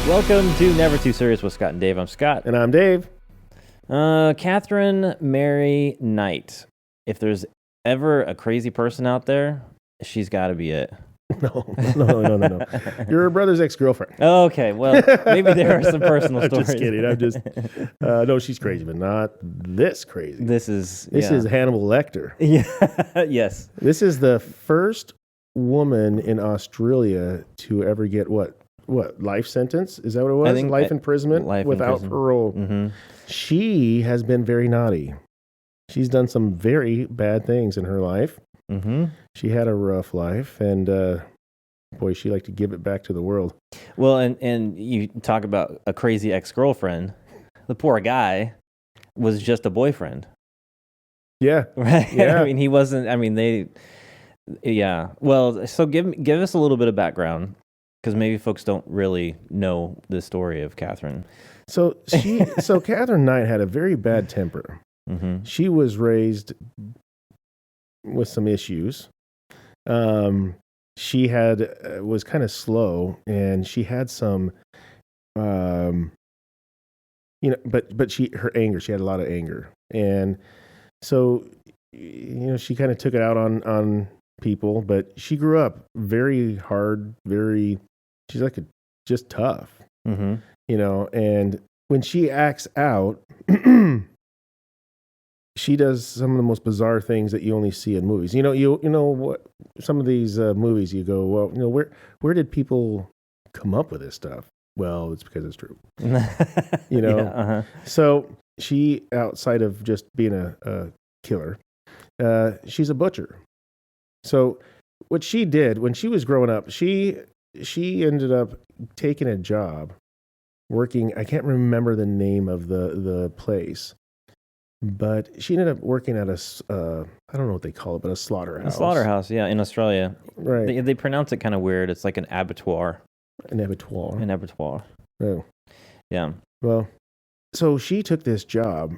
Welcome to Never Too Serious with Scott and Dave. I'm Scott. And I'm Dave. Katherine Mary Knight. If there's ever a crazy person out there, she's got to be it. No. You're her brother's ex-girlfriend. Okay, well, maybe there are some personal stories. Just kidding. No, she's crazy, but not this crazy. This is Hannibal Lecter. Yeah, yes. This is the first woman in Australia to ever get what life sentence? Is that what it was? I think life imprisonment without parole. Mm-hmm. She has been very naughty. She's done some very bad things in her life. Mm-hmm. She had a rough life, and boy, she liked to give it back to the world. Well, and you talk about a crazy ex-girlfriend. The poor guy was just a boyfriend. Yeah. Right? Yeah. I mean, he wasn't, yeah. Well, so give us a little bit of background, because maybe folks don't really know the story of Katherine. So Katherine Knight had a very bad temper. Mm-hmm. She was raised with some issues. She was kind of slow, and she had some, but her anger. She had a lot of anger, and so she kind of took it out on people. But she grew up very hard, she's just tough, mm-hmm. And when she acts out, she does some of the most bizarre things that you only see in movies. You know what? Some of these movies, you go, well, where did people come up with this stuff? Well, it's because it's true. Yeah, uh-huh. So she, outside of just being a killer, she's a butcher. So what she did when she was growing up, she ended up taking a job working. I can't remember the name of the place. But she ended up working at I don't know what they call it, but a slaughterhouse. A slaughterhouse, yeah, in Australia. Right. They pronounce it kind of weird. It's like an abattoir. An abattoir. Oh. Yeah. Well, so she took this job,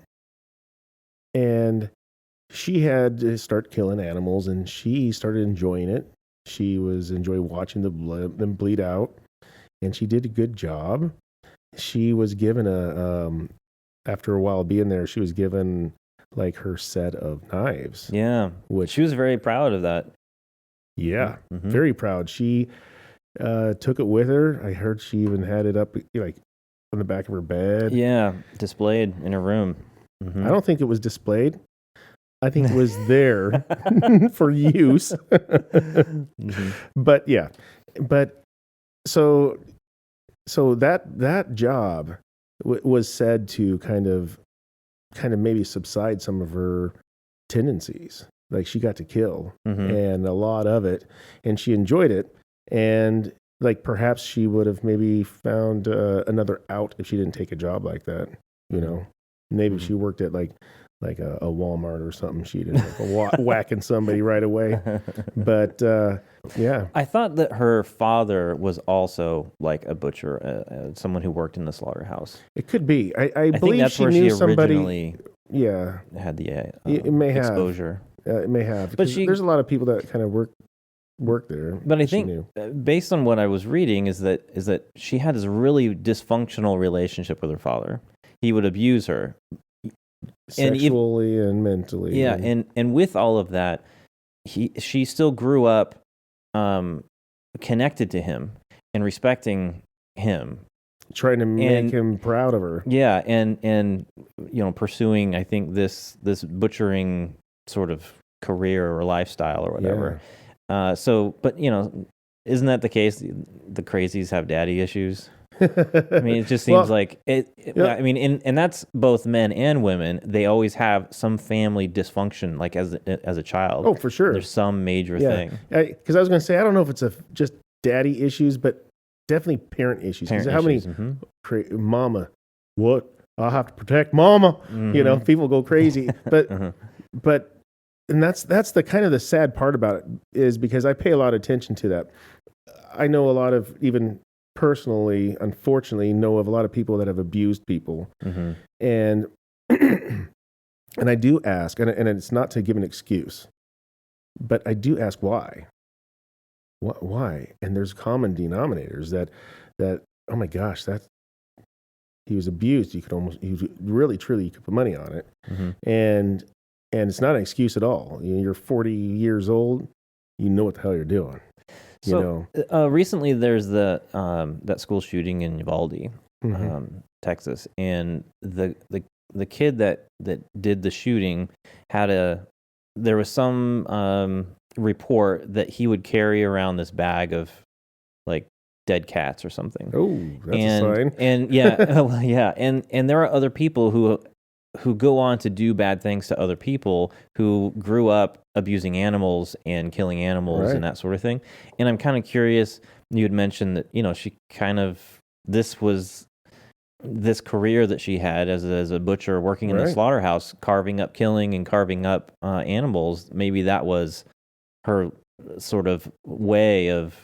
and she had to start killing animals, and she started enjoying it. She was enjoying watching them bleed out, and she did a good job. She was given after a while being there, she was given like her set of knives. Yeah. She was very proud of that. Yeah. Mm-hmm. Very proud. She took it with her. I heard she even had it up like on the back of her bed. Yeah. Displayed in her room. Mm-hmm. I don't think it was displayed. I think it was there for use. Mm-hmm. But yeah. But so that job was said to kind of maybe subside some of her tendencies. Like she got to kill, mm-hmm. and a lot of it, and she enjoyed it. And like perhaps she would have maybe found another out if she didn't take a job like that. Maybe mm-hmm. she worked at like a Walmart or something. She'd end up whacking somebody right away. But yeah, I thought that her father was also like a butcher, someone who worked in the slaughterhouse. It could be. I think believe that's she where knew she somebody. Originally Had the it may exposure. It may have, but there's a lot of people that kind of work there. But I think, based on what I was reading, is that she had this really dysfunctional relationship with her father. He would abuse her. Sexually and mentally. Yeah, and with all of that, she still grew up connected to him and respecting him. Trying to make him proud of her. Yeah, and pursuing, I think, this butchering sort of career or lifestyle or whatever. Yeah. But isn't that the case? The crazies have daddy issues. I mean, it just seems like it. Yeah. I mean, and that's both men and women. They always have some family dysfunction, like as a child. Oh, for sure. There's some major thing. Because I was going to say, I don't know if it's just daddy issues, but definitely parent issues. How many mama? What? I'll have to protect mama. Mm-hmm. People go crazy. But uh-huh. And that's the kind of the sad part about it, is because I pay a lot of attention to that. I know a lot of, even personally, unfortunately, know of a lot of people that have abused people. Mm-hmm. And and I do ask, and it's not to give an excuse, but I do ask why. Why? And there's common denominators that oh my gosh, he was abused. You could really, truly, you could put money on it. And it's not an excuse at all. You're 40 years old. You know what the hell you're doing. Recently there's that school shooting in Uvalde, Texas, and the kid that did the shooting there was some report that he would carry around this bag of like dead cats or something. Oh, that's a sign. And yeah, and there are other people who go on to do bad things to other people who grew up abusing animals and killing animals and that sort of thing. And I'm kind of curious, you had mentioned that, she kind of, this was this career that she had as a butcher working in the slaughterhouse, carving up animals. Maybe that was her sort of way of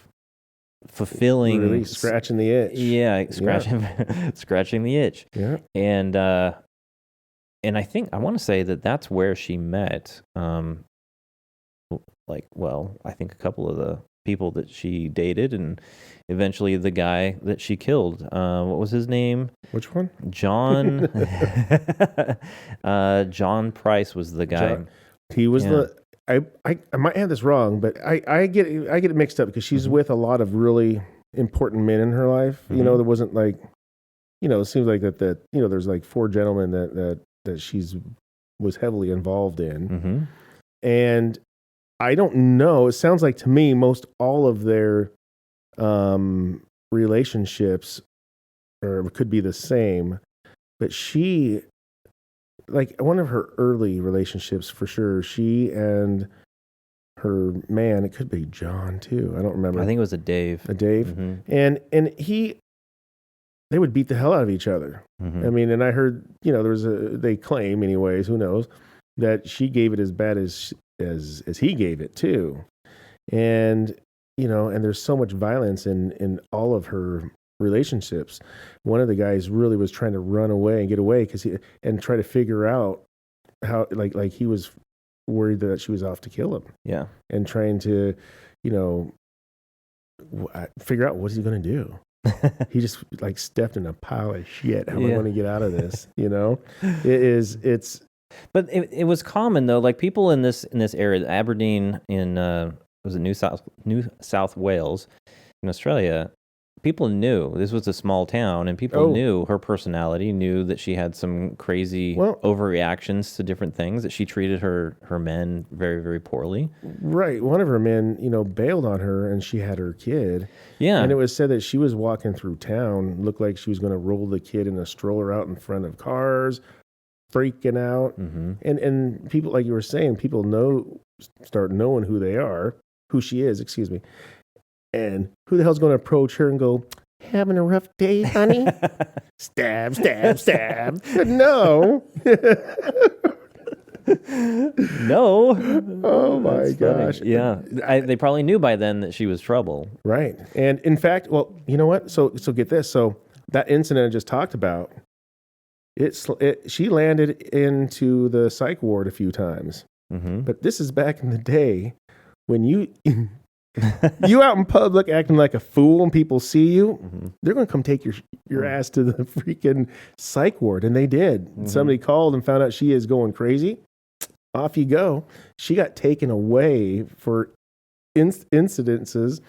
fulfilling, really scratching the itch. Yeah, scratching the itch. Yeah. And I think I want to say that that's where she met, I think a couple of the people that she dated, and eventually the guy that she killed. What was his name? Which one? John. John Price was the guy. He was I might have this wrong, but I get it mixed up because she's with a lot of really important men in her life. There wasn't it seems like that there's like 4 gentlemen that she's was heavily involved in. And I don't know, it sounds like to me most all of their relationships could be the same, but she, like one of her early relationships for sure, she and her man, it could be John too, I don't remember. I think it was a Dave. And they would beat the hell out of each other. I mean, and I heard, they claim anyways, who knows, that she gave it as bad as he gave it too. And, and there's so much violence in all of her relationships. One of the guys really was trying to run away and get away and try to figure out how, like he was worried that she was off to kill him. Yeah. And trying to, figure out what's he going to do. He just stepped in a pile of shit. How am I going to get out of this? It's. But it was common though. Like people in this area, Aberdeen in was it New South Wales in Australia. People knew this was a small town, and people knew her personality. Knew that she had some crazy overreactions to different things. That she treated her men very, very poorly. Right. One of her men, bailed on her, and she had her kid. Yeah. And it was said that she was walking through town, looked like she was going to roll the kid in a stroller out in front of cars, freaking out. And people, like you were saying, people start knowing who she is, excuse me. And who the hell's going to approach her and go, having a rough day, honey? Stab, stab, stab. No. No. Oh, my gosh. Funny. Yeah. They probably knew by then that she was trouble. Right. And in fact, well, you know what? So get this. So that incident I just talked about, she landed into the psych ward a few times. But this is back in the day when you out in public acting like a fool and people see you, they're going to come take your ass to the freaking psych ward. And they did. Somebody called and found out she is going crazy. Off you go. She got taken away for incidences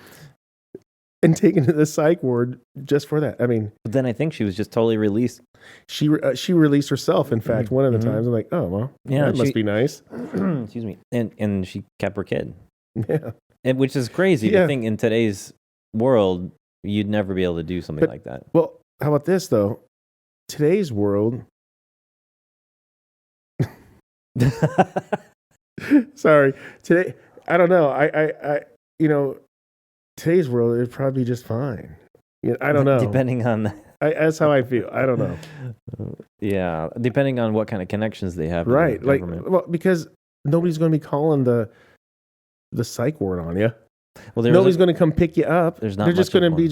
and taken to the psych ward just for that. I mean, but then I think she was just totally released. She released herself. In fact, one of the times I'm like, oh well, that must be nice. Excuse me. And she kept her kid. Yeah. Which is crazy to think in today's world, you'd never be able to do something like that. Well, how about this though? Today's world. Sorry. Today, I don't know. I today's world, it'd probably be just fine. I don't know. Depending on... that's how I feel. I don't know. Yeah. Depending on what kind of connections they have. Right. Because nobody's going to be calling the psych ward on you. Well, nobody's going to come pick you up. They're just going to be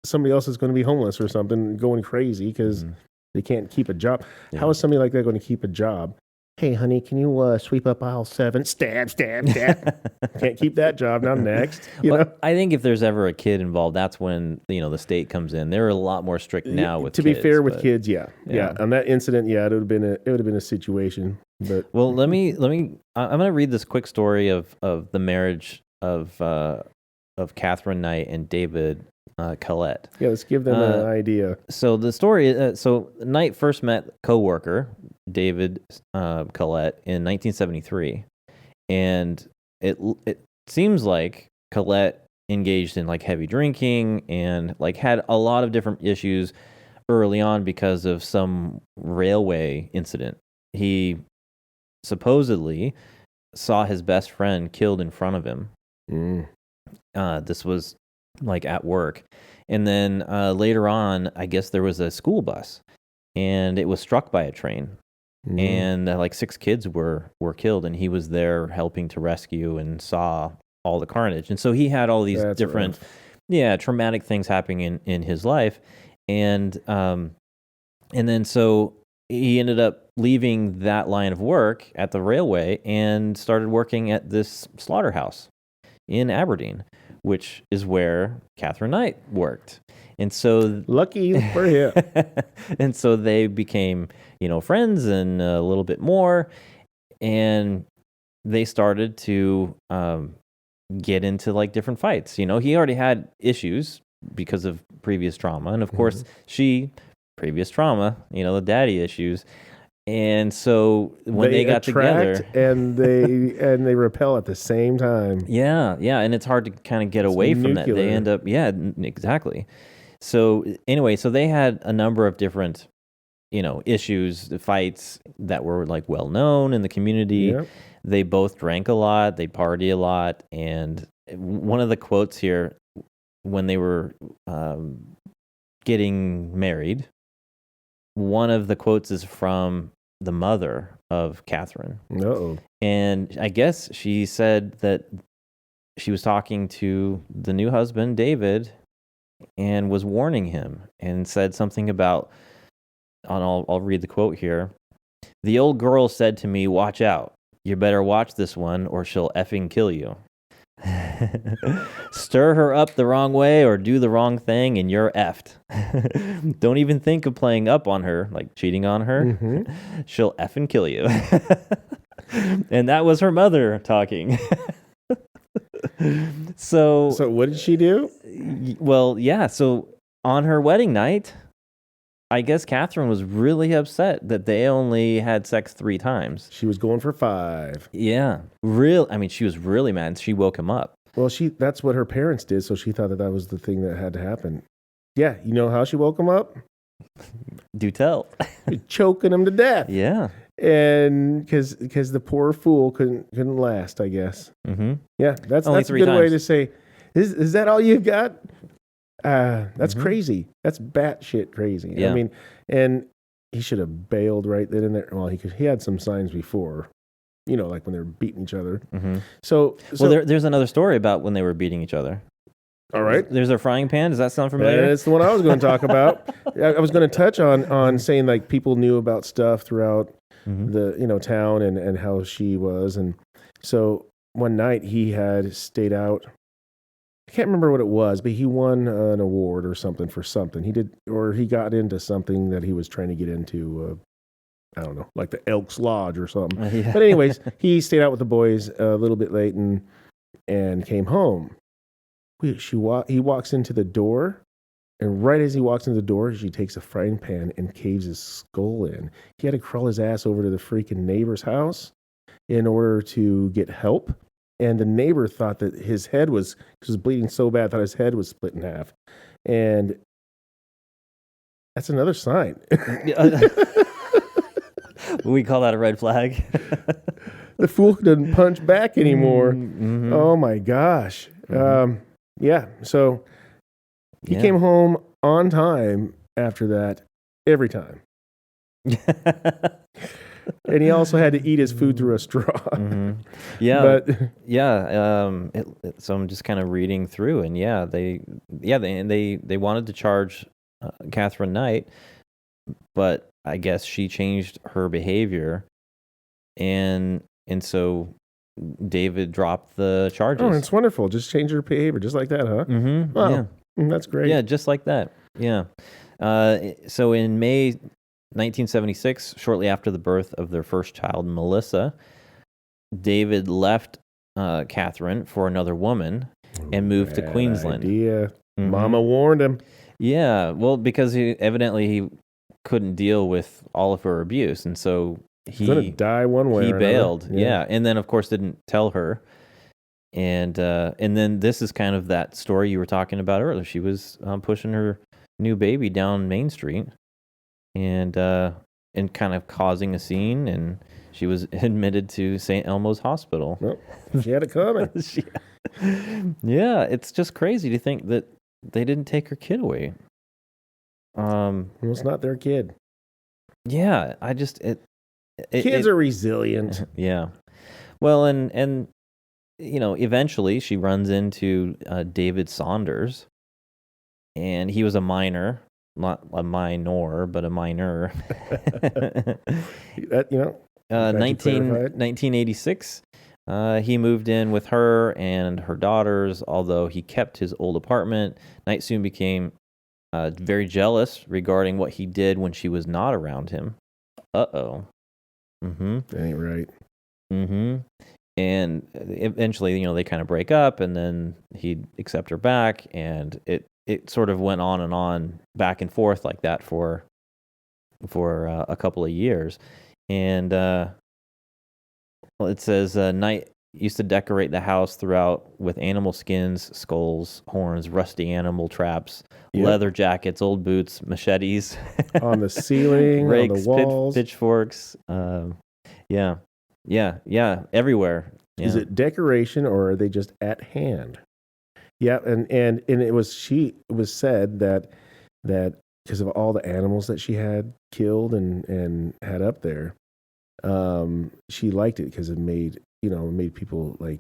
somebody else is going to be homeless or something, going crazy because they can't keep a job. Yeah. How is somebody like that going to keep a job? Hey, honey, can you sweep up aisle 7? Stab, stab, stab. Can't keep that job. Now next, you know. I think if there's ever a kid involved, that's when the state comes in. They're a lot more strict now with to kids. Be fair, with kids, yeah. On that incident, it would have been a situation. But well, let me. I'm going to read this quick story of the marriage of Katherine Knight and David Collette. Yeah, let's give them an idea. So the story. So Knight first met co-worker David Collette in 1973, and it seems like Collette engaged in like heavy drinking and like had a lot of different issues early on because of some railway incident. He supposedly saw his best friend killed in front of him. This was like at work. And then later on, I guess there was a school bus and it was struck by a train. And like 6 kids were killed, and he was there helping to rescue and saw all the carnage. And so he had all these different, traumatic things happening in his life. And then so he ended up leaving that line of work at the railway and started working at this slaughterhouse in Aberdeen, which is where Katherine Knight worked. And so lucky for him. And so they became, friends and a little bit more, and they started to get into like different fights. He already had issues because of previous trauma, and of course previous trauma, the daddy issues. And so when they got together, and they repel at the same time. Yeah, and it's hard to kind of get away from that. They end up, exactly. So anyway, so they had a number of different, issues, fights that were like well known in the community. Yep. They both drank a lot, they party a lot, and one of the quotes here, when they were getting married, one of the quotes is from the mother of Katherine. Uh-oh. And I guess she said that she was talking to the new husband, David, and was warning him and said something about, I'll read the quote here. "The old girl said to me, 'Watch out. You better watch this one or she'll effing kill you.' Stir her up the wrong way or do the wrong thing and you're effed. Don't even think of playing up on her, like cheating on her. Mm-hmm. She'll effing kill you." And that was her mother talking. So what did she do? Well, yeah. So on her wedding night, I guess Katherine was really upset that they only had sex 3 times. She was going for 5. Yeah. She was really mad. She woke him up. Well, that's what her parents did, so she thought that was the thing that had to happen. Yeah, you know how she woke him up? Do tell. Choking him to death. Yeah. And because the poor fool couldn't last, I guess. Mm-hmm. Yeah, that's a good way to say, is that all you've got? That's crazy. That's batshit crazy. Yeah. I mean, and he should have bailed right then and there. Well, he had some signs before, like when they were beating each other. Mm-hmm. So there's another story about when they were beating each other. All right. There's a frying pan. Does that sound familiar? That's the one I was going to talk about. I was going to touch on saying like people knew about stuff throughout the town and how she was, and so one night he had stayed out. I can't remember what it was, but he won an award or something for something he did, or he got into something that he was trying to get into. I don't know, like the Elks Lodge or something. Yeah. But anyways, he stayed out with the boys a little bit late and came home. He walks into the door, and right as he walks into the door, she takes a frying pan and caves his skull in. He had to crawl his ass over to the freaking neighbor's house in order to get help. And the neighbor thought that his head was bleeding so bad, thought his head was split in half. And that's another sign. We call that a red flag. The fool doesn't punch back anymore. Mm-hmm. Oh my gosh. Mm-hmm. Yeah. So he came home on time after that every time. And he also had to eat his food through a straw. Mm-hmm. Yeah. So I'm just kind of reading through, and they wanted to charge Katherine Knight, but I guess she changed her behavior and so David dropped the charges. Oh, it's wonderful. Just change her behavior, just like that, huh? Mm-hmm. Wow. Yeah. That's great. Yeah, just like that. Yeah. So in May 1976, shortly after the birth of their first child, Melissa, David left Katherine for another woman and moved to Queensland. Idea. Mm-hmm. Mama warned him. Yeah, well, because he couldn't deal with all of her abuse, and so He's gonna die one way. He or bailed. another. Yeah, and then of course didn't tell her. And then this is kind of that story you were talking about earlier. She was pushing her new baby down Main Street, and kind of causing a scene, and she was admitted to St. Elmo's Hospital. Well, she had it coming. Yeah, it's just crazy to think that they didn't take her kid away. Well, it's not their kid. Yeah, Kids are resilient. Yeah. Well, and eventually she runs into David Saunders, and he was a minor, not a minor, but a minor. 1986, he moved in with her and her daughters, although he kept his old apartment. Knight soon became very jealous regarding what he did when she was not around him. Uh-oh. Mm-hmm. That ain't right. Mm-hmm. And eventually, they kind of break up, and then he'd accept her back, and it sort of went on and on, back and forth like that for a couple of years. And it says Knight used to decorate the house throughout with animal skins, skulls, horns, rusty animal traps, leather jackets, old boots, machetes on the ceiling, rakes, on the walls, pitchforks. Yeah, everywhere. Yeah. Is it decoration, or are they just at hand? Yeah, and it was said that because of all the animals that she had killed and had up there, she liked it because it made people like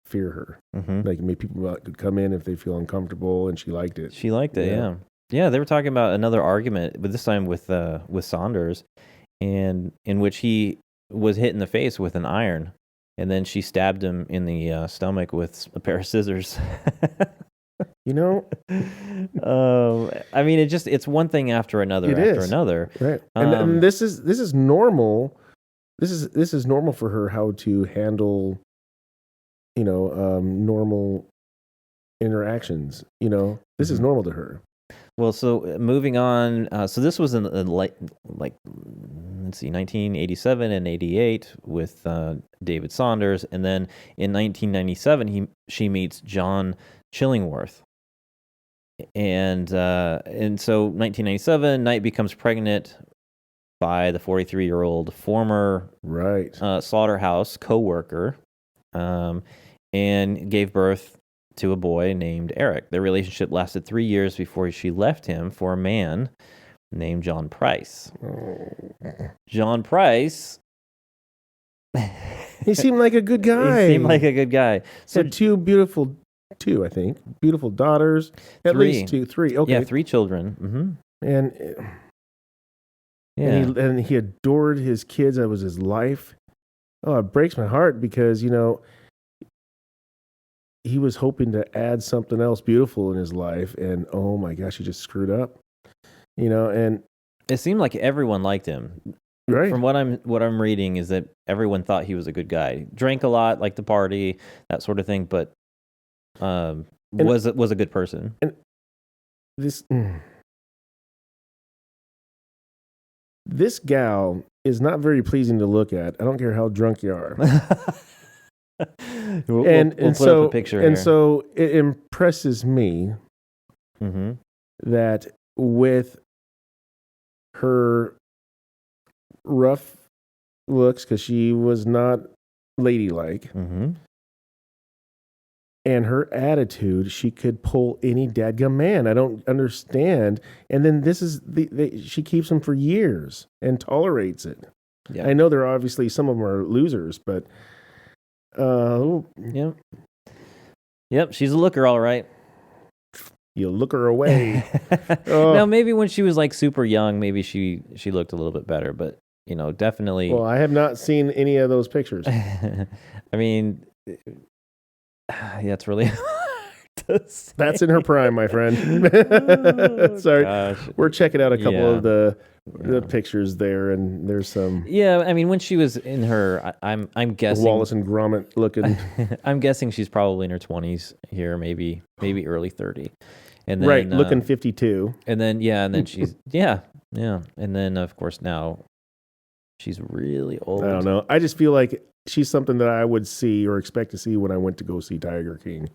fear her. Mm-hmm. Like it made people could come in if they feel uncomfortable, and she liked it. She liked it, yeah. Yeah, they were talking about another argument, but this time with Saunders, and in which he was hit in the face with an iron, and then she stabbed him in the stomach with a pair of scissors. I mean, it's one thing after another another. Right. And this is normal. This is normal for her, how to handle, normal interactions. This is normal to her. Well, so moving on. So this was in let's see, 1987 and 88 with David Saunders, and then in 1997 she meets John Chillingworth, and so 1997, Knight becomes pregnant by the 43-year-old former slaughterhouse co-worker, and gave birth to a boy named Eric. Their relationship lasted 3 years before she left him for a man named John Price. John Price. He seemed like a good guy. So had two, I think, beautiful daughters. At least three. Okay. Yeah, 3 children. Mm-hmm. And he adored his kids. That was his life. Oh, it breaks my heart because, he was hoping to add something else beautiful in his life, and oh my gosh, he just screwed up. And it seemed like everyone liked him. Right. From what I'm reading is that everyone thought he was a good guy. Drank a lot, liked to party, that sort of thing, but was a good person. And this gal is not very pleasing to look at. I don't care how drunk you are. We'll put up a picture here. So it impresses me that with her rough looks, because she was not ladylike, and her attitude, she could pull any dadgum man. I don't understand. And then this is she keeps him for years and tolerates it. Yeah. I know there are obviously some of them are losers, but Yep, she's a looker, all right. You look her away. Now, maybe when she was like super young, maybe she looked a little bit better, but definitely. Well, I have not seen any of those pictures. I mean, yeah, it's really hard to say. That's in her prime, my friend. Oh, Sorry. gosh. We're checking out a couple of the Yeah. pictures there, and there's some Yeah, I mean, when she was in her, I'm guessing Wallace and Gromit looking. I'm guessing she's probably in her 20s here, maybe early 30. And then, right, looking 52. And then she's yeah, and then of course now she's really old. I don't know. I just feel like she's something that I would see or expect to see when I went to go see Tiger King.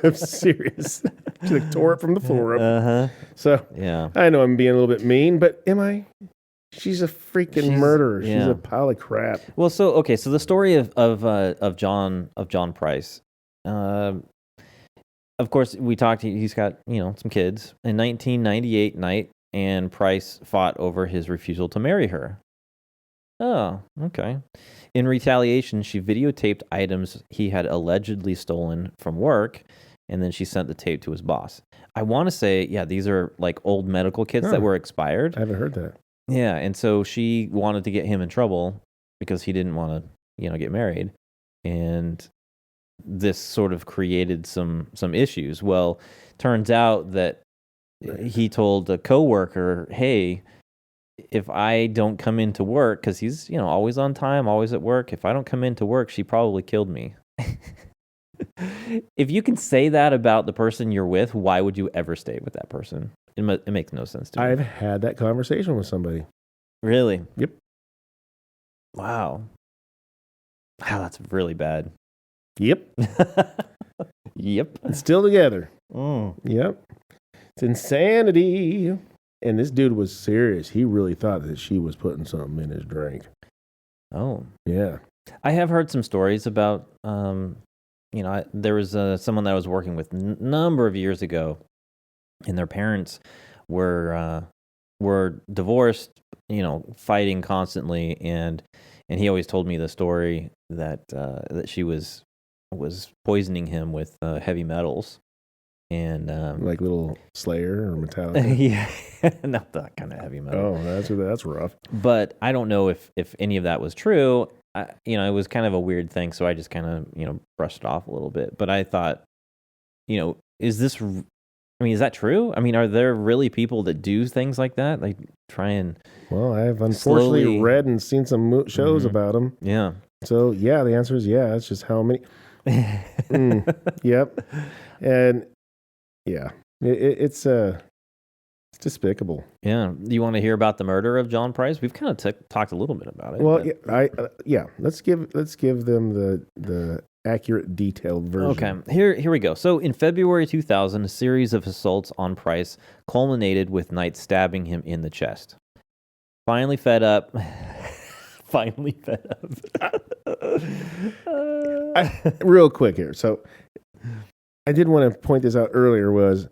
I'm serious. She like tore it from the floor up. So yeah, I know I'm being a little bit mean, but am I? She's a freaking murderer. Yeah. She's a pile of crap. Well, so the story of John Price. Of course, we talked. He's got some kids. In 1998, Knight and Price fought over his refusal to marry her. Oh, okay. In retaliation, she videotaped items he had allegedly stolen from work, and then she sent the tape to his boss. I want to say, yeah, these are like old medical kits that were expired. I haven't heard that. Yeah, and so she wanted to get him in trouble because he didn't want to, get married, and this sort of created some issues. Well, turns out that he told a coworker, "Hey, if I don't come into work, because he's always on time, always at work. If I don't come into work, she probably killed me." If you can say that about the person you're with, why would you ever stay with that person? It makes no sense to me. I've had that conversation with somebody. Really? Yep. Wow, that's really bad. Yep. Yep. And still together. Mm. Yep. It's insanity. And this dude was serious. He really thought that she was putting something in his drink. Oh. Yeah. I have heard some stories about, there was someone that I was working with a number of years ago, and their parents were divorced, fighting constantly, and he always told me the story that she was poisoning him with heavy metals, and like little Slayer or Metallica. Yeah, not that kind of heavy metal. Oh, that's rough. But I don't know if any of that was true. It was kind of a weird thing, so I just kind of brushed it off a little bit. But I thought, is that true? I mean, are there really people that do things like that? Like try and I've unfortunately slowly read and seen some shows about them. Yeah. So yeah, the answer is yeah. It's just how many. Yep. And yeah, it's despicable. Yeah. You want to hear about the murder of John Price? We've kind of talked a little bit about it. Well, yeah, Let's give them the accurate, detailed version. Okay. Here we go. So in February 2000, a series of assaults on Price culminated with Knight stabbing him in the chest. Finally fed up. Real quick here. So I did want to point this out earlier was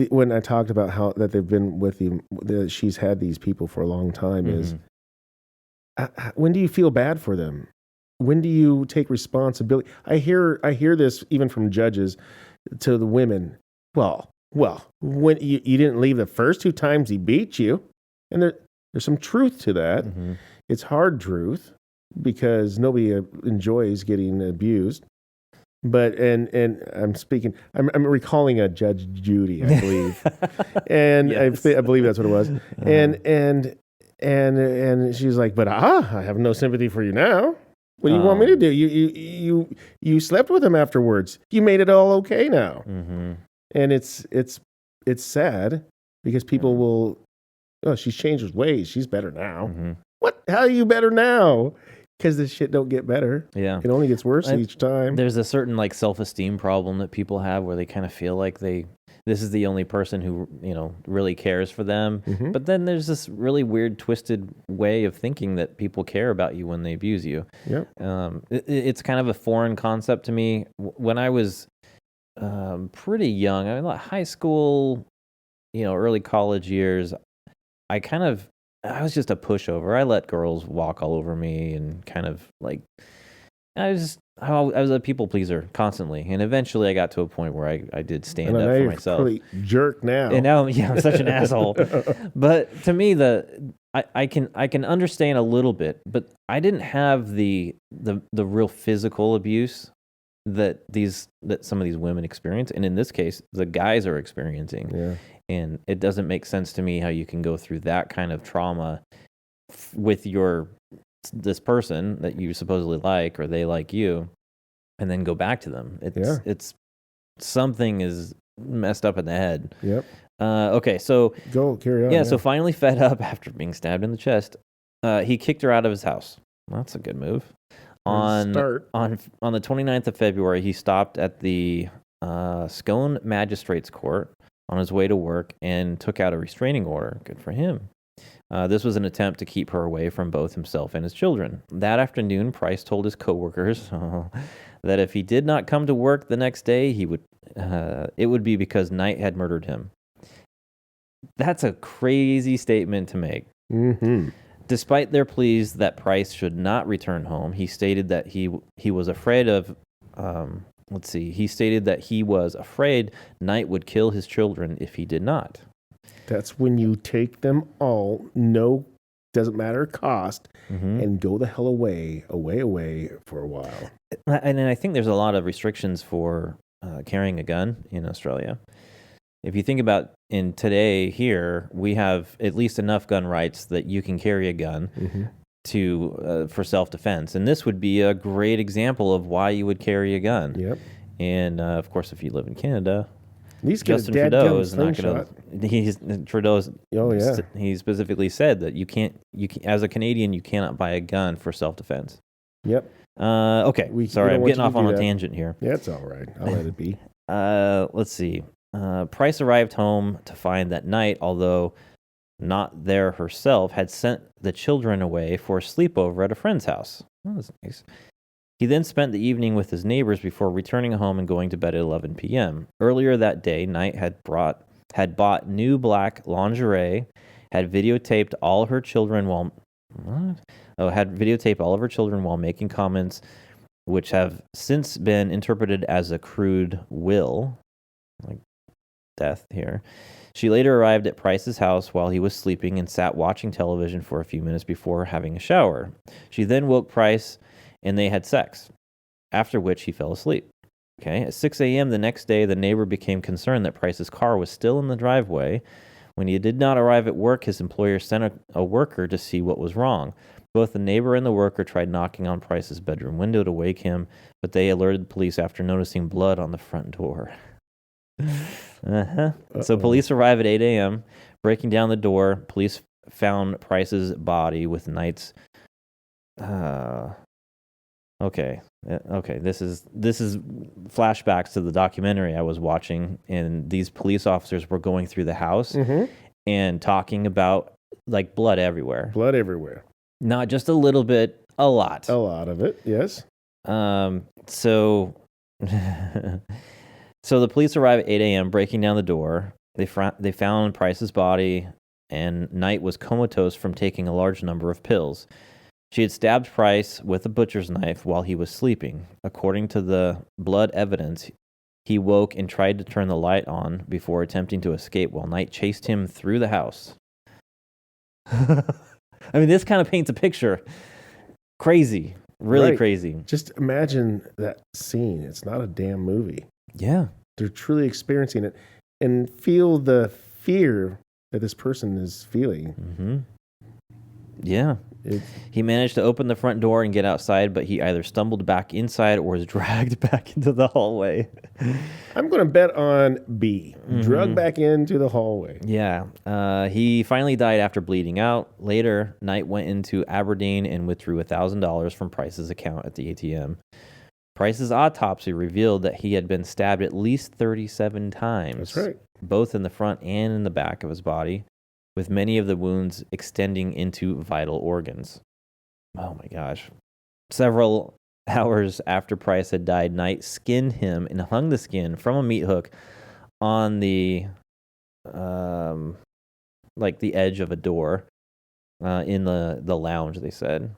when I talked about how that they've been with him, that she's had these people for a long time is when do you feel bad for them? When do you take responsibility? I hear this even from judges to the women. Well, when you didn't leave the first 2 times he beat you, and there's some truth to that. Mm-hmm. It's hard truth because nobody enjoys getting abused. But and I'm recalling a Judge Judy, I believe, and Yes. I believe that's what it was. And she's like, but I have no sympathy for you now. What do you want me to do? You slept with him afterwards. You made it all okay now. Mm-hmm. And it's sad because people will. Oh, she's changed her ways. She's better now. Mm-hmm. What? How are you better now? Because this shit don't get better. Yeah. It only gets worse each time. There's a certain self-esteem problem that people have where they kind of feel like this is the only person who, really cares for them. Mm-hmm. But then there's this really weird, twisted way of thinking that people care about you when they abuse you. Yep. It's kind of a foreign concept to me. When I was pretty young, I mean, high school, early college years, I was just a pushover. I let girls walk all over me and kind of I was a people pleaser constantly. And eventually I got to a point where I did stand up for myself. Really jerk now. And now, I'm such an asshole. But to me, I can understand a little bit, but I didn't have the real physical abuse that some of these women experience, and in this case, the guys are experiencing. Yeah. And it doesn't make sense to me how you can go through that kind of trauma with this person that you supposedly like or they like you, and then go back to them. It's something is messed up in the head. Yep. Okay, so carry on. Yeah, so finally fed up after being stabbed in the chest, he kicked her out of his house. Well, that's a good move. On the 29th of February, he stopped at the Scone Magistrates Court on his way to work and took out a restraining order. Good for him. This was an attempt to keep her away from both himself and his children. That afternoon, Price told his coworkers that if he did not come to work the next day, it would be because Knight had murdered him. That's a crazy statement to make. Mm-hmm. Despite their pleas that Price should not return home, he stated that he was afraid of. He stated that he was afraid Knight would kill his children if he did not. That's when you take them all, doesn't matter cost, and go the hell away for a while. And I think there's a lot of restrictions for carrying a gun in Australia. If you think about in today here, we have at least enough gun rights that you can carry a gun for self-defense. And this would be a great example of why you would carry a gun. Yep. And of course, if you live in Canada, Justin Trudeau is not going to. He specifically said that you can't as a Canadian, you cannot buy a gun for self-defense. Yep. Okay. Sorry, I'm getting off on a tangent here. Yeah, it's all right. I'll let it be. Let's see. Price arrived home to find that Knight, although not there herself, had sent the children away for a sleepover at a friend's house. That was nice. He then spent the evening with his neighbors before returning home and going to bed at 11 p.m. Earlier that day, Knight had bought new black lingerie, had videotaped all of her children while making comments, which have since been interpreted as a crude will, like death here. She later arrived at Price's house while he was sleeping and sat watching television for a few minutes before having a shower. She then woke Price and they had sex, after which he fell asleep. Okay, at 6 a.m. the next day, the neighbor became concerned that Price's car was still in the driveway. When he did not arrive at work, his employer sent a worker to see what was wrong. Both the neighbor and the worker tried knocking on Price's bedroom window to wake him, but they alerted police after noticing blood on the front door. So police arrive at 8 a.m. Breaking down the door, police found Price's body with Knight's. Okay. This is flashbacks to the documentary I was watching, and these police officers were going through the house and talking about like blood everywhere. Blood everywhere. Not just a little bit, a lot. A lot of it, yes. So the police arrive at 8 a.m., breaking down the door. They found Price's body, and Knight was comatose from taking a large number of pills. She had stabbed Price with a butcher's knife while he was sleeping. According to the blood evidence, he woke and tried to turn the light on before attempting to escape while Knight chased him through the house. I mean, this kind of paints a picture. Crazy. Really crazy. Just imagine that scene. It's not a damn movie. Yeah. They're truly experiencing it and feel the fear that this person is feeling. Mm-hmm. Yeah. He managed to open the front door and get outside, but he either stumbled back inside or was dragged back into the hallway. I'm going to bet on B. Drug back into the hallway. Yeah. He finally died after bleeding out. Later, Knight went into Aberdeen and withdrew $1,000 from Price's account at the ATM. Price's autopsy revealed that he had been stabbed at least 37 times. That's right. Both in the front and in the back of his body, with many of the wounds extending into vital organs. Oh my gosh. Several hours after Price had died, Knight skinned him and hung the skin from a meat hook on the the edge of a door in the lounge, they said.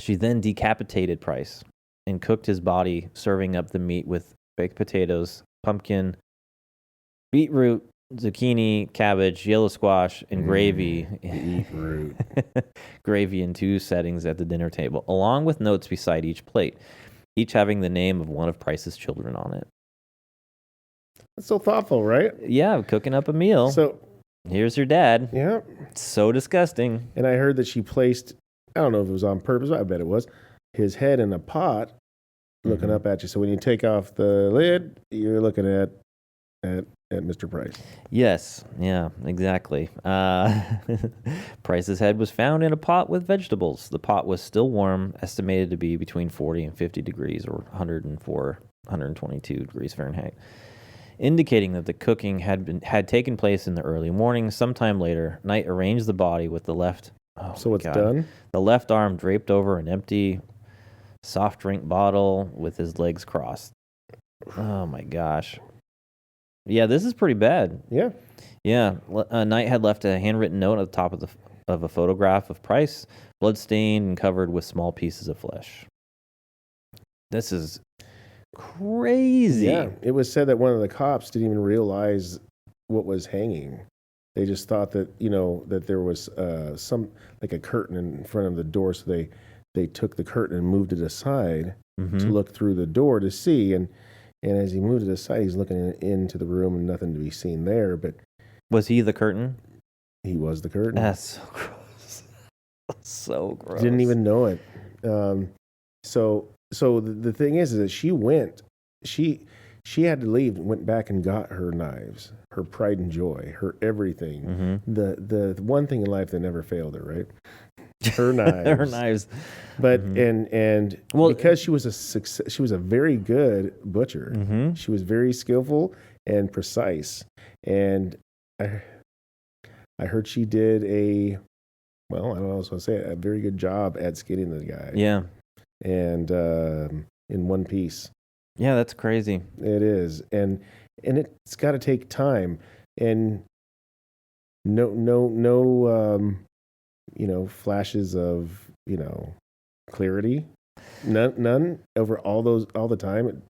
She then decapitated Price and cooked his body, serving up the meat with baked potatoes, pumpkin, beetroot, zucchini, cabbage, yellow squash, and gravy. Eat fruit. Gravy in 2 settings at the dinner table, along with notes beside each plate, each having the name of one of Price's children on it. That's so thoughtful, right? Yeah, cooking up a meal. So here's your dad. yeah. It's so disgusting. And I heard that she placed, I don't know if it was on purpose, but I bet it was, his head in a pot looking up at you. So when you take off the lid, you're looking at Mr. Price. Yes, yeah, exactly. Price's head was found in a pot with vegetables. The pot was still warm, estimated to be between 40 and 50 degrees, or 104, 122 degrees Fahrenheit, indicating that the cooking had taken place in the early morning. Sometime later, Knight arranged the body with the left. Oh, so it's done. The left arm draped over an empty soft drink bottle with his legs crossed. Oh my gosh. Yeah, this is pretty bad. Yeah. Yeah. Knight had left a handwritten note at the top of a photograph of Price, bloodstained and covered with small pieces of flesh. This is crazy. Yeah. It was said that one of the cops didn't even realize what was hanging. They just thought that, that there was some, like a curtain in front of the door. So they took the curtain and moved it aside to look through the door to see. And as he moved it aside, he's looking into the room and nothing to be seen there. But was he the curtain? He was the curtain. That's so gross. So gross. Didn't even know it. So the thing is that she had to leave and went back and got her knives, her pride and joy, her everything. The one thing in life that never failed her, right? Her knives. Her knives. But and because she was a success, she was a very good butcher. She was very skillful and precise. And I heard she did I don't know what I was going to say, a very good job at skinning the guy. Yeah. And in one piece. Yeah, that's crazy. It is. And it's got to take time. And no flashes of, clarity. None over all the time.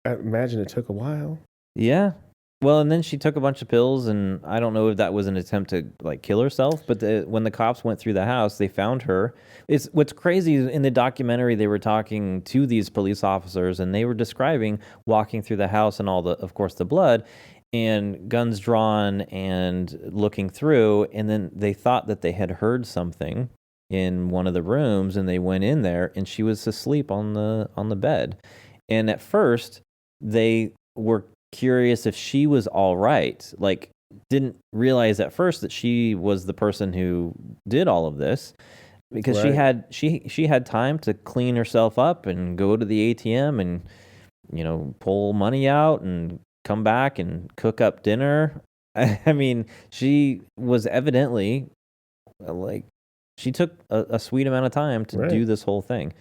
I imagine it took a while. Yeah. Well, and then she took a bunch of pills, and I don't know if that was an attempt to kill herself. But when the cops went through the house, they found her. What's crazy in the documentary, they were talking to these police officers, and they were describing walking through the house and of course, the blood, and guns drawn, and looking through. And then they thought that they had heard something in one of the rooms, and they went in there, and she was asleep on the bed. And at first, they were curious if she was all right. Didn't realize at first that she was the person who did all of this, because right. she had time to clean herself up and go to the ATM and pull money out and come back and cook up dinner. I mean, she was evidently she took a sweet amount of time to do this whole thing.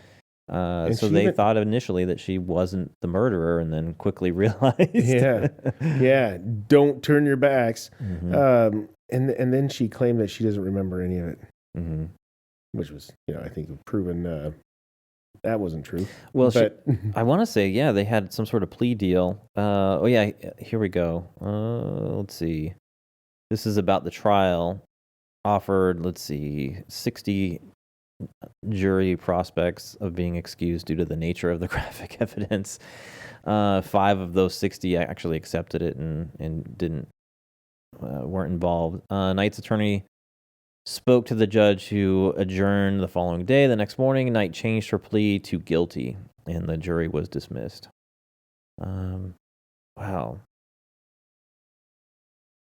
So they thought initially that she wasn't the murderer, and then quickly realized. Yeah. Don't turn your backs. And then she claimed that she doesn't remember any of it, which was, I think, proven that wasn't true. Well, I want to say, they had some sort of plea deal. Here we go. Let's see. This is about the trial. Offered, 60 jury prospects of being excused due to the nature of the graphic evidence. 5 of those 60 actually accepted it and weren't involved. Knight's attorney spoke to the judge, who adjourned the following day. The next morning, Knight changed her plea to guilty, and the jury was dismissed. Wow.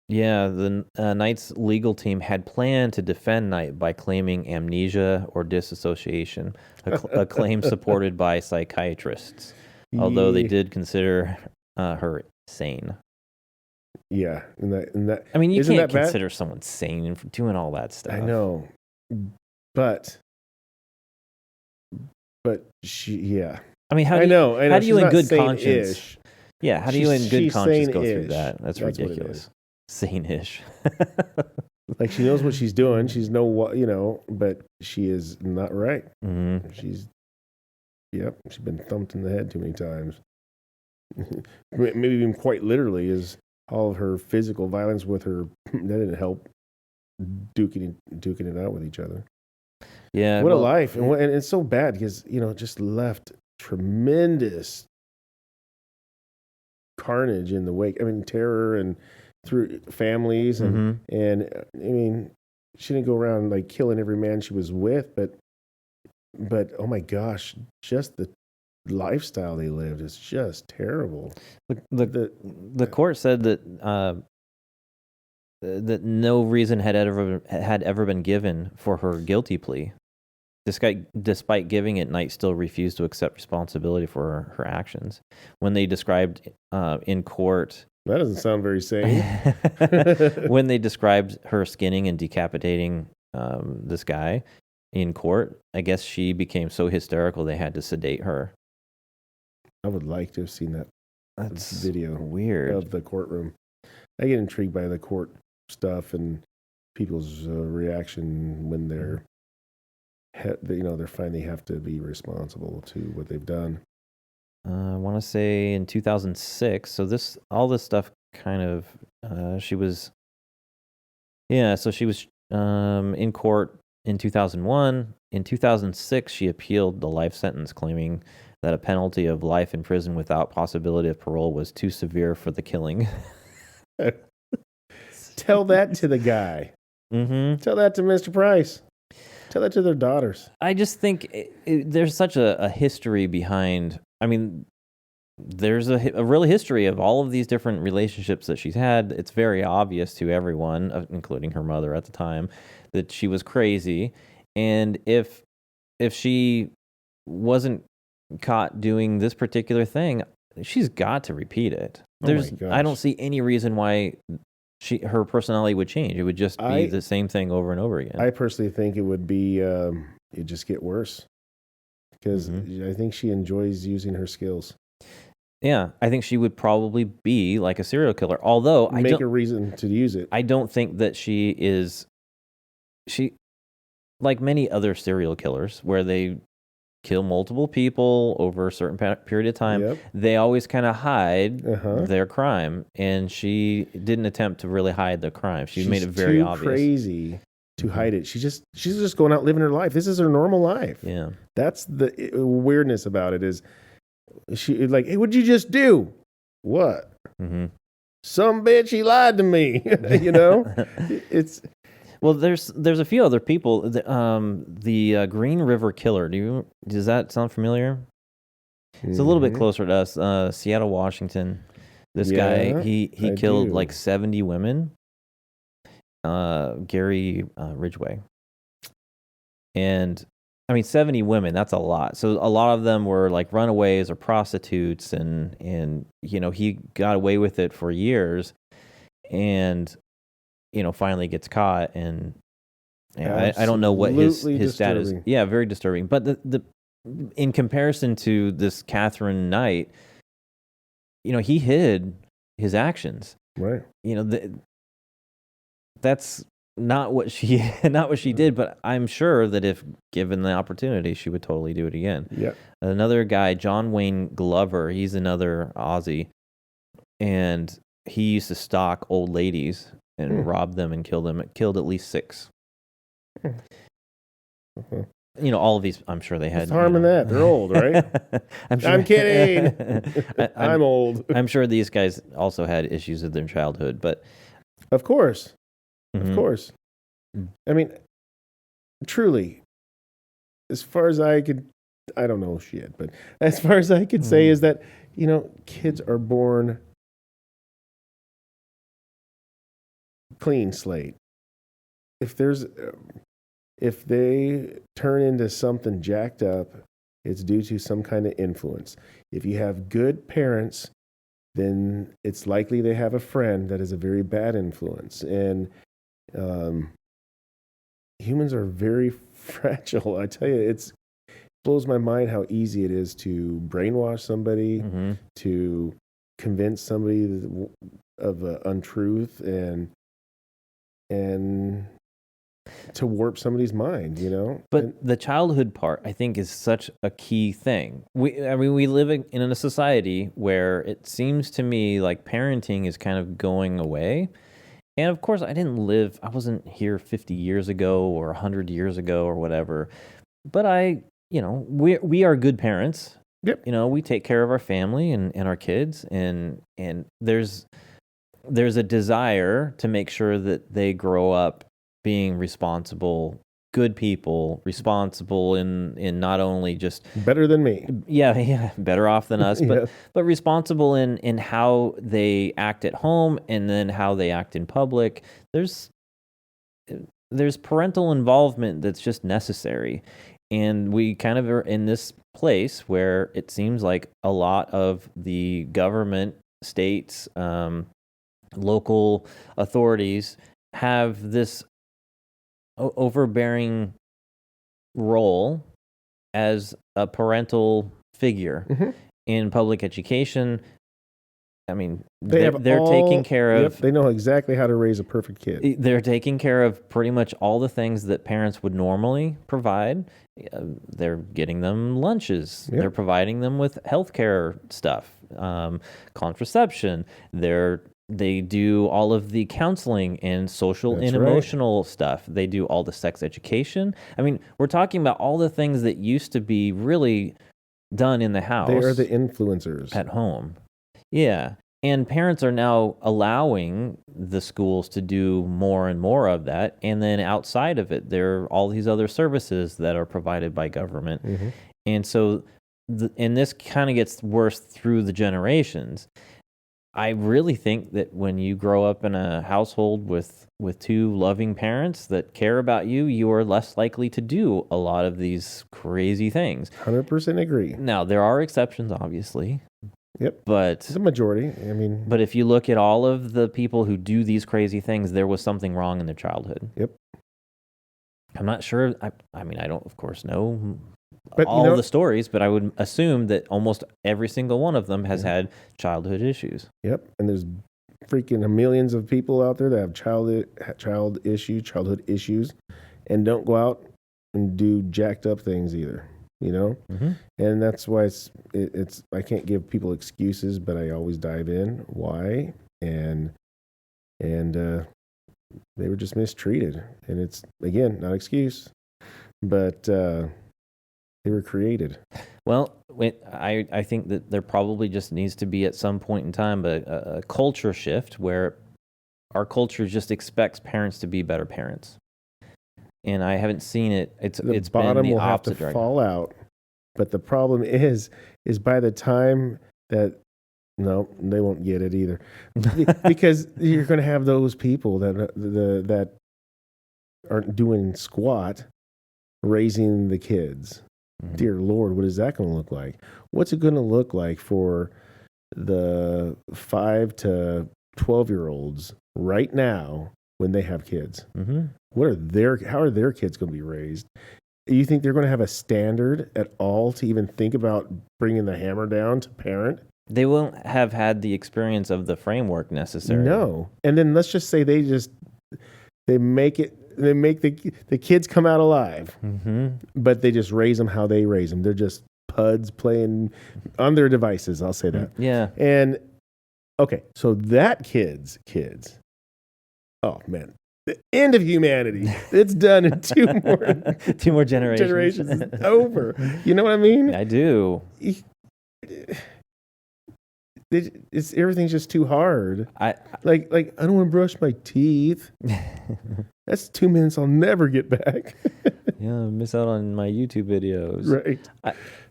Yeah, the Knight's legal team had planned to defend Knight by claiming amnesia or disassociation, a claim supported by psychiatrists, although they did consider her sane. Yeah, and that. I mean, you can't consider someone sane for doing all that stuff. I know, but she, yeah. I mean, how do you in good conscience? Yeah, how do you in good conscience go through that? That's ridiculous. Sane-ish. She knows what she's doing. She's but she is not right. She's been thumped in the head too many times. Maybe even quite literally, as all of her physical violence with her, that didn't help duking it out with each other. Yeah. What a life. And it's so bad because, just left tremendous carnage in the wake. I mean, terror and through families. And I mean, she didn't go around like killing every man she was with, but oh my gosh, just the lifestyle they lived is just terrible. The court said that that no reason had ever been given for her guilty plea. Despite giving it, Knight still refused to accept responsibility for her actions. When they described in court, that doesn't sound very sane. When they described her skinning and decapitating this guy in court, I guess she became so hysterical they had to sedate her. I would like to have seen that. That's video weird of the courtroom. I get intrigued by the court stuff and people's reaction when they're finally have to be responsible to what they've done. I want to say in 2006. So all this stuff kind of she was in court in 2001. In 2006, she appealed the life sentence, claiming that a penalty of life in prison without possibility of parole was too severe for the killing. Tell that to the guy. Tell that to Mr. Price. Tell that to their daughters. I just think there's such a history behind. I mean, there's a real history of all of these different relationships that she's had. It's very obvious to everyone, including her mother at the time, that she was crazy. And if she wasn't caught doing this particular thing, she's got to repeat it. I don't see any reason why her personality would change. It would just be the same thing over and over again. I personally think it would be it just get worse because I think she enjoys using her skills. Yeah, I think she would probably be like a serial killer. Although make a reason to use it. I don't think that she like many other serial killers where they kill multiple people over a certain period of time. Yep. They always kind of hide their crime, and she didn't attempt to really hide the crime. She's made it very obvious. She's crazy to hide it. She's just going out living her life. This is her normal life. Yeah, that's the weirdness about it. Is she like, hey, what'd you just do? What? Some bitch, he lied to me. It's. Well, there's a few other people. The Green River Killer. Does that sound familiar? It's a little bit closer to us. Seattle, Washington. This guy, he killed like 70 women. Gary Ridgway. And I mean, 70 women. That's a lot. So a lot of them were like runaways or prostitutes, and he got away with it for years, and finally gets caught, and I don't know what his status. Yeah, very disturbing. But the in comparison to this Katherine Knight, he hid his actions. Right. That's not what she did. But I'm sure that if given the opportunity, she would totally do it again. Yeah. Another guy, John Wayne Glover. He's another Aussie, and he used to stalk old ladies and robbed them and killed them. Killed at least 6. All of these, I'm sure they had. What's harm in that? They're old, right? I'm kidding. I'm old. I'm sure these guys also had issues with their childhood, but of course. Of course. I mean, truly, as far as I don't know shit, but as far as I could say is that, kids are born clean slate. If they turn into something jacked up, it's due to some kind of influence. If you have good parents, then it's likely they have a friend that is a very bad influence. And humans are very fragile. I tell you, it blows my mind how easy it is to brainwash somebody, to convince somebody of untruth, and to warp somebody's mind, you know? But the childhood part, I think, is such a key thing. We live in a society where it seems to me like parenting is kind of going away. And of course, I wasn't here 50 years ago or 100 years ago or whatever. But we are good parents. Yep. You know, we take care of our family and our kids, and there's a desire to make sure that they grow up being responsible, good people, responsible in not only just better than me. Yeah, better off than us, but but responsible in how they act at home and then how they act in public. There's parental involvement that's just necessary. And we kind of are in this place where it seems like a lot of the government, states, local authorities have this overbearing role as a parental figure in public education. I mean, they're taking care of... Yep, they know exactly how to raise a perfect kid. They're taking care of pretty much all the things that parents would normally provide. They're getting them lunches. Yep. They're providing them with healthcare stuff, contraception. They do all of the counseling and social and emotional stuff. They do all the sex education. I mean, we're talking about all the things that used to be really done in the house. They are the influencers. At home. Yeah. And parents are now allowing the schools to do more and more of that. And then outside of it, there are all these other services that are provided by government. Mm-hmm. And so, and this kind of gets worse through the generations. I really think that when you grow up in a household with two loving parents that care about you, you are less likely to do a lot of these crazy things. 100% agree. Now, there are exceptions, obviously. Yep. But it's a majority. I mean, but if you look at all of the people who do these crazy things, there was something wrong in their childhood. Yep. I'm not sure. I mean, I don't, of course, know all the stories, but I would assume that almost every single one of them has had childhood issues. Yep. And there's freaking millions of people out there that have childhood issues and don't go out and do jacked up things either. You know, and that's why it's I can't give people excuses, but I always dive in why, and they were just mistreated, and it's again not excuse, but they were created. Well, I think that there probably just needs to be at some point in time a culture shift where our culture just expects parents to be better parents. And I haven't seen it. It's bottom been the will have to fall out. But the problem is by the time that they won't get it either, because you're going to have those people that aren't doing squat, raising the kids. Mm-hmm. Dear Lord, what is that going to look like? What's it going to look like for the 5 to 12-year-olds right now when they have kids? Mm-hmm. How are their kids going to be raised? You think they're going to have a standard at all to even think about bringing the hammer down to parent? They won't have had the experience of the framework necessary. No. And then let's just say they make the kids come out alive, but they just raise them how they raise them. They're just puds playing on their devices. I'll say that. Yeah. And okay, so that kids, oh man. The end of humanity. It's done in two more generations. It's over. You know what I mean? I do. Everything's just too hard. I don't want to brush my teeth. That's 2 minutes I'll never get back. Yeah, I miss out on my YouTube videos. Right.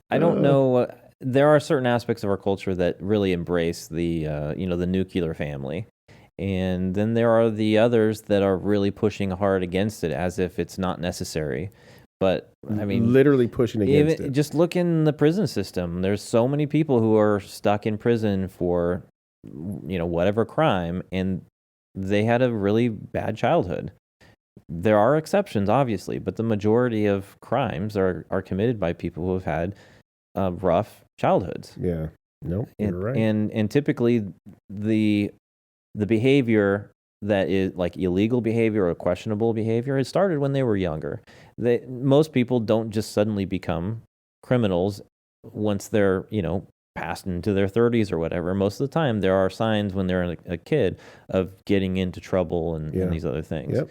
I don't know. There are certain aspects of our culture that really embrace the the nuclear family. And then there are the others that are really pushing hard against it as if it's not necessary. But, I mean... literally pushing against it. Just look in the prison system. There's so many people who are stuck in prison for, whatever crime, and they had a really bad childhood. There are exceptions, obviously, but the majority of crimes are committed by people who have had rough childhoods. Yeah. Nope, you're right. And typically, the behavior that is like illegal behavior or questionable behavior, it started when they were younger. Most people don't just suddenly become criminals once they're, passed into their 30s or whatever. Most of the time, there are signs when they're a kid of getting into trouble and these other things. Yep.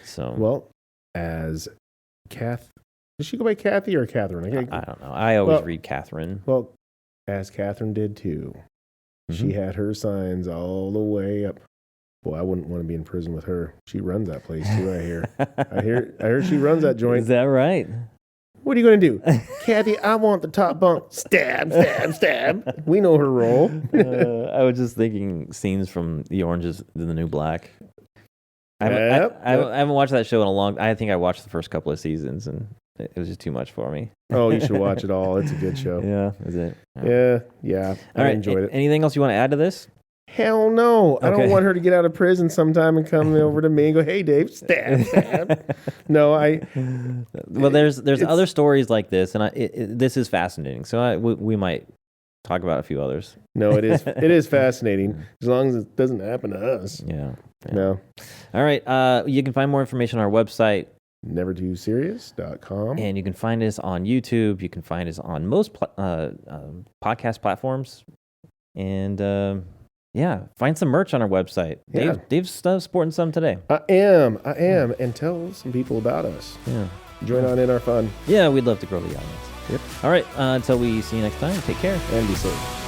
So, well, as does she go by Kathy or Catherine? I don't know. I always read Catherine. Well, as Catherine did too. She had her signs all the way up. Boy, I wouldn't want to be in prison with her. She runs that place too, I hear. I heard she runs that joint. Is that right? What are you going to do? Kathy, I want the top bunk. Stab, stab, stab. We know her role. I was just thinking scenes from The Orange is the New Black. I haven't watched that show in a long time. I think I watched the first couple of seasons, and it was just too much for me. Oh, you should watch it all. It's a good show. Yeah, is it? Yeah. All right, enjoyed it. Anything else you want to add to this? Hell no. Okay. I don't want her to get out of prison sometime and come over to me and go, hey, Dave, stab, stab. No, Well, there's other stories like this, and this is fascinating. So we might talk about a few others. No, it is fascinating as long as it doesn't happen to us. Yeah. No. All right. You can find more information on our website, nevertooserious.com. And you can find us on YouTube. You can find us on most podcast platforms. And find some merch on our website. Yeah. Dave's sporting some today. I am. And tell some people about us. Yeah. Join on in our fun. Yeah, we'd love to grow the audience. Yep. All right. Until we see you next time, take care. And be safe.